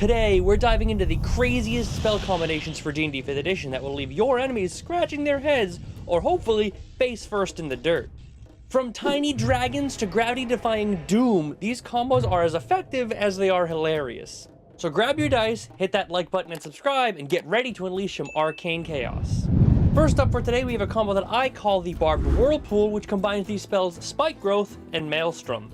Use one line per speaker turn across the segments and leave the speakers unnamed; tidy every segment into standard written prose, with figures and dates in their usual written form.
Today, we're diving into the craziest spell combinations for D&D 5th edition that will leave your enemies scratching their heads, or hopefully, face first in the dirt. From tiny dragons to gravity-defying doom, these combos are as effective as they are hilarious. So grab your dice, hit that like button and subscribe, and get ready to unleash some arcane chaos. First up for today, we have a combo that I call the Barbed Whirlpool, which combines these spells Spike Growth and Maelstrom.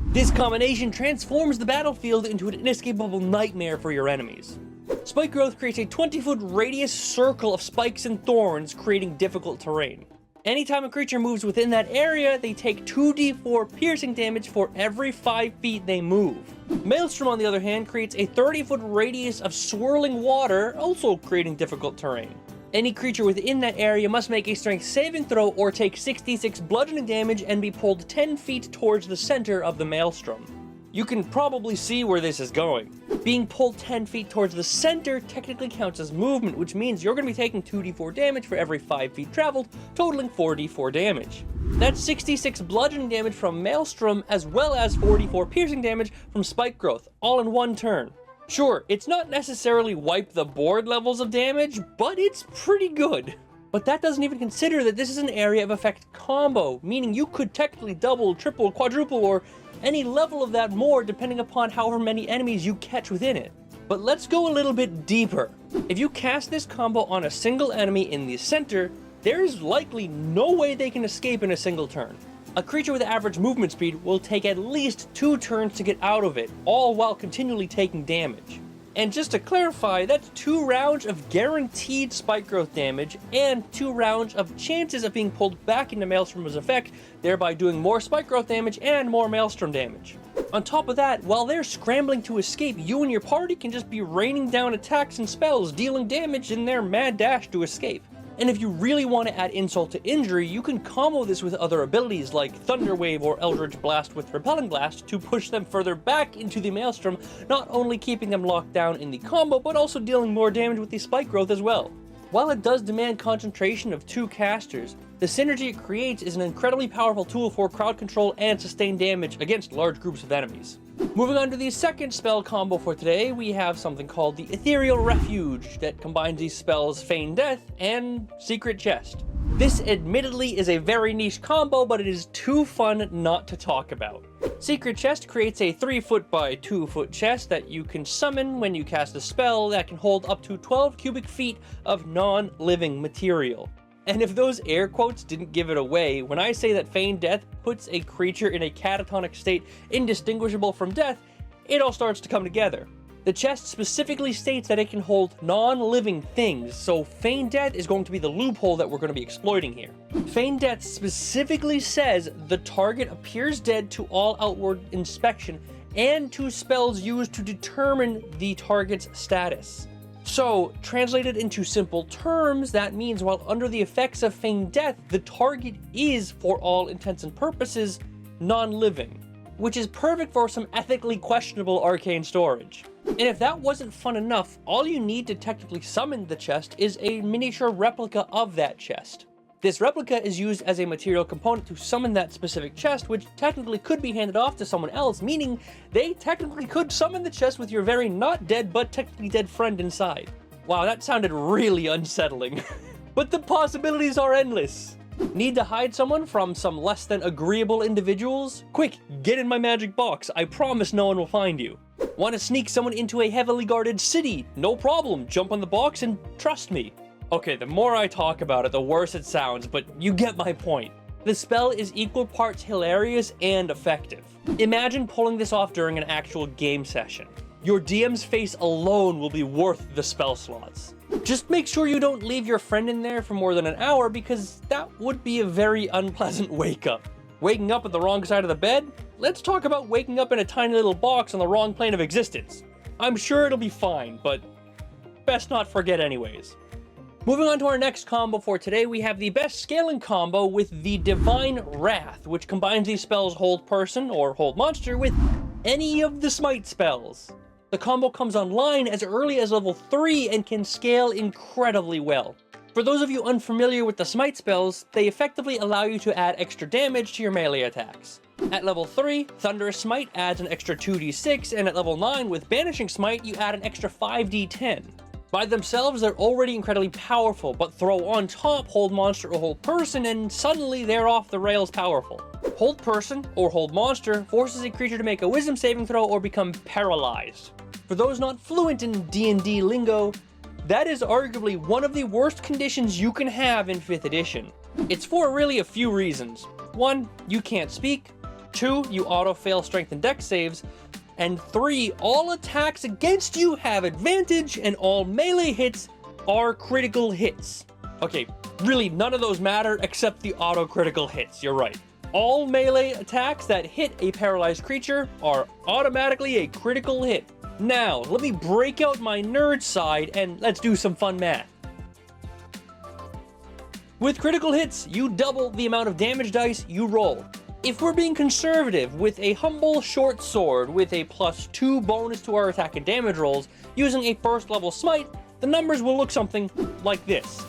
This combination transforms the battlefield into an inescapable nightmare for your enemies. Spike Growth creates a 20-foot radius circle of spikes and thorns, creating difficult terrain. Anytime a creature moves within that area, they take 2d4 piercing damage for every 5 feet they move. Maelstrom, on the other hand, creates a 30-foot radius of swirling water, also creating difficult terrain. Any creature within that area must make a strength saving throw or take 66 bludgeoning damage and be pulled 10 feet towards the center of the Maelstrom. You can probably see where this is going. Being pulled 10 feet towards the center technically counts as movement, which means you're going to be taking 2d4 damage for every 5 feet traveled, totaling 4d4 damage. That's 66 bludgeoning damage from Maelstrom, as well as 44 piercing damage from Spike Growth, all in one turn. Sure, it's not necessarily wipe the board levels of damage, but it's pretty good. But that doesn't even consider that this is an area of effect combo, meaning you could technically double, triple, quadruple, or any level of that more depending upon however many enemies you catch within it. But let's go a little bit deeper. If you cast this combo on a single enemy in the center, there's likely no way they can escape in a single turn. A creature with average movement speed will take at least 2 turns to get out of it, all while continually taking damage. And just to clarify, that's 2 rounds of guaranteed Spike Growth damage, and 2 rounds of chances of being pulled back into Maelstrom's effect, thereby doing more Spike Growth damage and more Maelstrom damage. On top of that, while they're scrambling to escape, you and your party can just be raining down attacks and spells, dealing damage in their mad dash to escape. And if you really want to add insult to injury, you can combo this with other abilities like Thunder Wave or Eldritch Blast with Repelling Blast to push them further back into the Maelstrom, not only keeping them locked down in the combo, but also dealing more damage with the Spike Growth as well. While it does demand concentration of 2 casters, the synergy it creates is an incredibly powerful tool for crowd control and sustained damage against large groups of enemies. Moving on to the second spell combo for today, we have something called the Ethereal Refuge that combines these spells Feign Death and Secret Chest. This admittedly is a very niche combo, but it is too fun not to talk about. Secret Chest creates a 3-foot by 2-foot chest that you can summon when you cast a spell that can hold up to 12 cubic feet of non-living material. And if those air quotes didn't give it away, when I say that Feign Death puts a creature in a catatonic state indistinguishable from death, it all starts to come together. The chest specifically states that it can hold non-living things, so Feign Death is going to be the loophole that we're going to be exploiting here. Feign Death specifically says the target appears dead to all outward inspection and to spells used to determine the target's status. So, translated into simple terms, that means while under the effects of Feign Death, the target is, for all intents and purposes, non-living, which is perfect for some ethically questionable arcane storage. And if that wasn't fun enough, all you need to technically summon the chest is a miniature replica of that chest. This replica is used as a material component to summon that specific chest, which technically could be handed off to someone else, meaning they technically could summon the chest with your very not dead but technically dead friend inside. Wow, that sounded really unsettling. But the possibilities are endless. Need to hide someone from some less than agreeable individuals? Quick, get in my magic box. I promise no one will find you. Want to sneak someone into a heavily guarded city? No problem. Jump on the box and trust me. Okay, the more I talk about it, the worse it sounds, but you get my point. The spell is equal parts hilarious and effective. Imagine pulling this off during an actual game session. Your DM's face alone will be worth the spell slots. Just make sure you don't leave your friend in there for more than an hour, because that would be a very unpleasant wake up. Waking up at the wrong side of the bed? Let's talk about waking up in a tiny little box on the wrong plane of existence. I'm sure it'll be fine, but best not forget anyways. Moving on to our next combo for today, we have the best scaling combo with the Divine Wrath, which combines these spells Hold Person or Hold Monster with any of the Smite spells. The combo comes online as early as level 3 and can scale incredibly well. For those of you unfamiliar with the smite spells, they effectively allow you to add extra damage to your melee attacks. At level 3, Thunderous Smite adds an extra 2d6, and at level 9 with Banishing Smite you add an extra 5d10. By themselves they're already incredibly powerful, but throw on top Hold Monster or Hold Person and suddenly they're off the rails powerful. Hold Person or Hold Monster forces a creature to make a Wisdom saving throw or become paralyzed. For those not fluent in D&D lingo, that is arguably one of the worst conditions you can have in 5th edition. It's for really a few reasons. 1, you can't speak. 2, you auto-fail strength and dex saves. And 3, all attacks against you have advantage and all melee hits are critical hits. Okay, really none of those matter except the auto-critical hits, you're right. All melee attacks that hit a paralyzed creature are automatically a critical hit. Now, let me break out my nerd side and let's do some fun math. With critical hits, you double the amount of damage dice you roll. If we're being conservative, with a humble short sword with a +2 bonus to our attack and damage rolls, using a 1st level smite, the numbers will look something like this.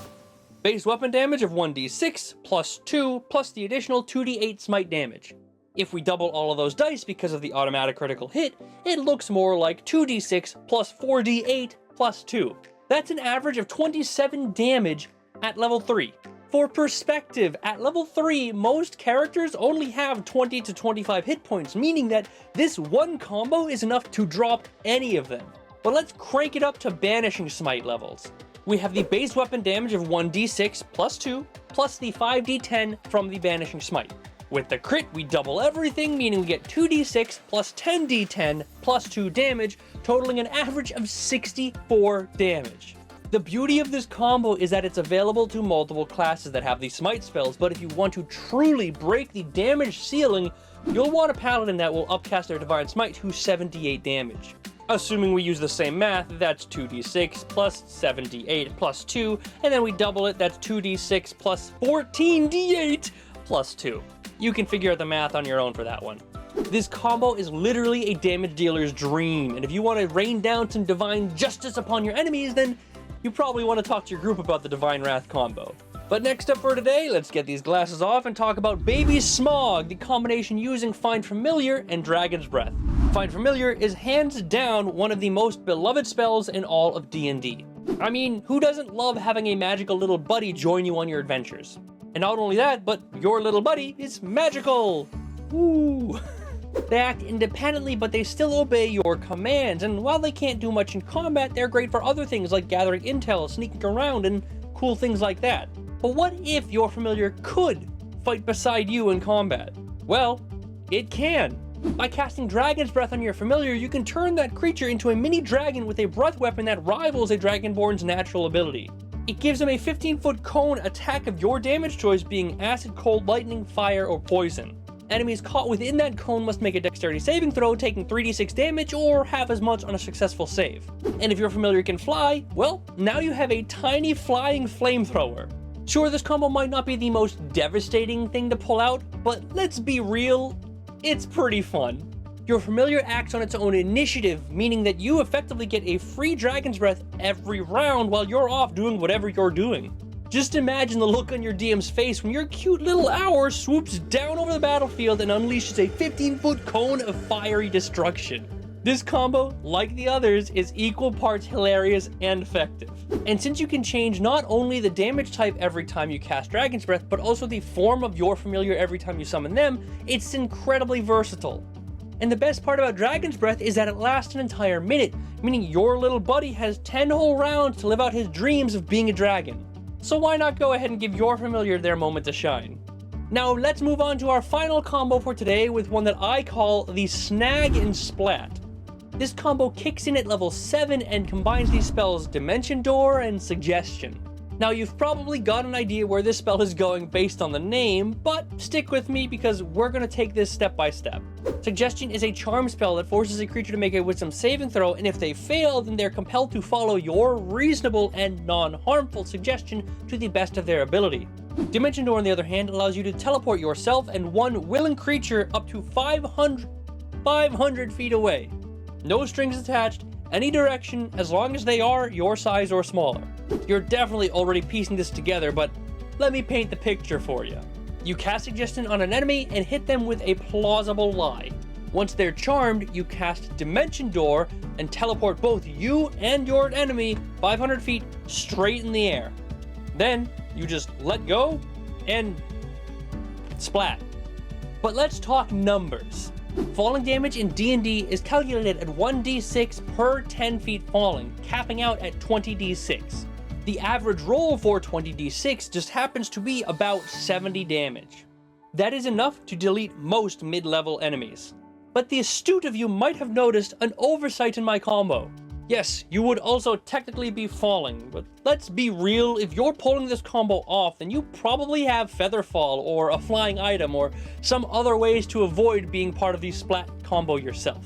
Base weapon damage of 1d6 +2 plus the additional 2d8 smite damage. If we double all of those dice because of the automatic critical hit, it looks more like 2d6 plus 4d8 plus 2. That's an average of 27 damage at level 3. For perspective, at level 3, most characters only have 20 to 25 hit points, meaning that this one combo is enough to drop any of them. But let's crank it up to Banishing Smite levels. We have the base weapon damage of 1d6 plus 2, plus the 5d10 from the Banishing Smite. With the crit, we double everything, meaning we get 2d6 plus 10d10 plus 2 damage, totaling an average of 64 damage. The beauty of this combo is that it's available to multiple classes that have these smite spells, but if you want to truly break the damage ceiling, you'll want a paladin that will upcast their divine smite to 78 damage. Assuming we use the same math, that's 2d6 plus 7d8 plus 2, and then we double it, that's 2d6 plus 14d8 plus 2. You can figure out the math on your own for that one. This combo is literally a damage dealer's dream, and if you want to rain down some divine justice upon your enemies, then you probably want to talk to your group about the Divine Wrath combo. But next up for today, let's get these glasses off and talk about Baby Smaug, the combination using Find Familiar and Dragon's Breath. Find Familiar is hands down one of the most beloved spells in all of D&D. I mean, who doesn't love having a magical little buddy join you on your adventures? And not only that, but your little buddy is magical! Woo! They act independently, but they still obey your commands, and while they can't do much in combat, they're great for other things like gathering intel, sneaking around, and cool things like that. But what if your familiar could fight beside you in combat? Well, it can. By casting Dragon's Breath on your familiar, you can turn that creature into a mini dragon with a breath weapon that rivals a Dragonborn's natural ability. It gives them a 15-foot cone attack of your damage choice, being acid, cold, lightning, fire, or poison. Enemies caught within that cone must make a dexterity saving throw, taking 3d6 damage or half as much on a successful save. And if your familiar can fly, well, now you have a tiny flying flamethrower. Sure, this combo might not be the most devastating thing to pull out, but let's be real, it's pretty fun. Your familiar acts on its own initiative, meaning that you effectively get a free Dragon's Breath every round while you're off doing whatever you're doing. Just imagine the look on your DM's face when your cute little owl swoops down over the battlefield and unleashes a 15-foot cone of fiery destruction. This combo, like the others, is equal parts hilarious and effective. And since you can change not only the damage type every time you cast Dragon's Breath, but also the form of your familiar every time you summon them, it's incredibly versatile. And the best part about Dragon's Breath is that it lasts an entire minute, meaning your little buddy has 10 whole rounds to live out his dreams of being a dragon. So why not go ahead and give your familiar their moment to shine? Now let's move on to our final combo for today with one that I call the Snag and Splat. This combo kicks in at level 7 and combines these spells Dimension Door and Suggestion. Now you've probably got an idea where this spell is going based on the name, but stick with me because we're going to take this step by step. Suggestion is a charm spell that forces a creature to make a wisdom saving throw, and if they fail, then they're compelled to follow your reasonable and non-harmful suggestion to the best of their ability. Dimension Door, on the other hand, allows you to teleport yourself and one willing creature up to 500 feet away. No strings attached, any direction, as long as they are your size or smaller. You're definitely already piecing this together, but let me paint the picture for you. You cast Suggestion on an enemy and hit them with a plausible lie. Once they're charmed, you cast Dimension Door and teleport both you and your enemy 500 feet straight in the air. Then you just let go and splat. But let's talk numbers. Falling damage in D&D is calculated at 1d6 per 10 feet falling, capping out at 20d6. The average roll for 20d6 just happens to be about 70 damage. That is enough to delete most mid-level enemies. But the astute of you might have noticed an oversight in my combo. Yes, you would also technically be falling, but let's be real, if you're pulling this combo off, then you probably have Featherfall or a flying item or some other ways to avoid being part of the splat combo yourself.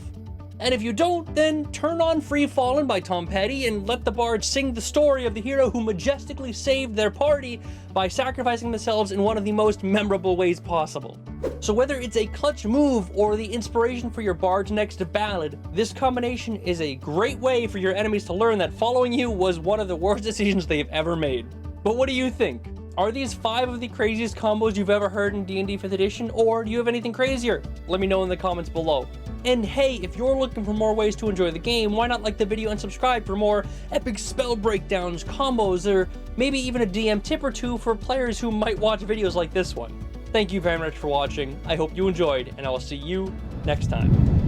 And if you don't, then turn on Free Fallin' by Tom Petty and let the bard sing the story of the hero who majestically saved their party by sacrificing themselves in one of the most memorable ways possible. So whether it's a clutch move or the inspiration for your bard's next ballad, this combination is a great way for your enemies to learn that following you was one of the worst decisions they've ever made. But what do you think? Are these 5 of the craziest combos you've ever heard in D&D 5th edition, or do you have anything crazier? Let me know in the comments below. And hey, if you're looking for more ways to enjoy the game, why not like the video and subscribe for more epic spell breakdowns, combos, or maybe even a DM tip or two for players who might watch videos like this one. Thank you very much for watching, I hope you enjoyed, and I will see you next time.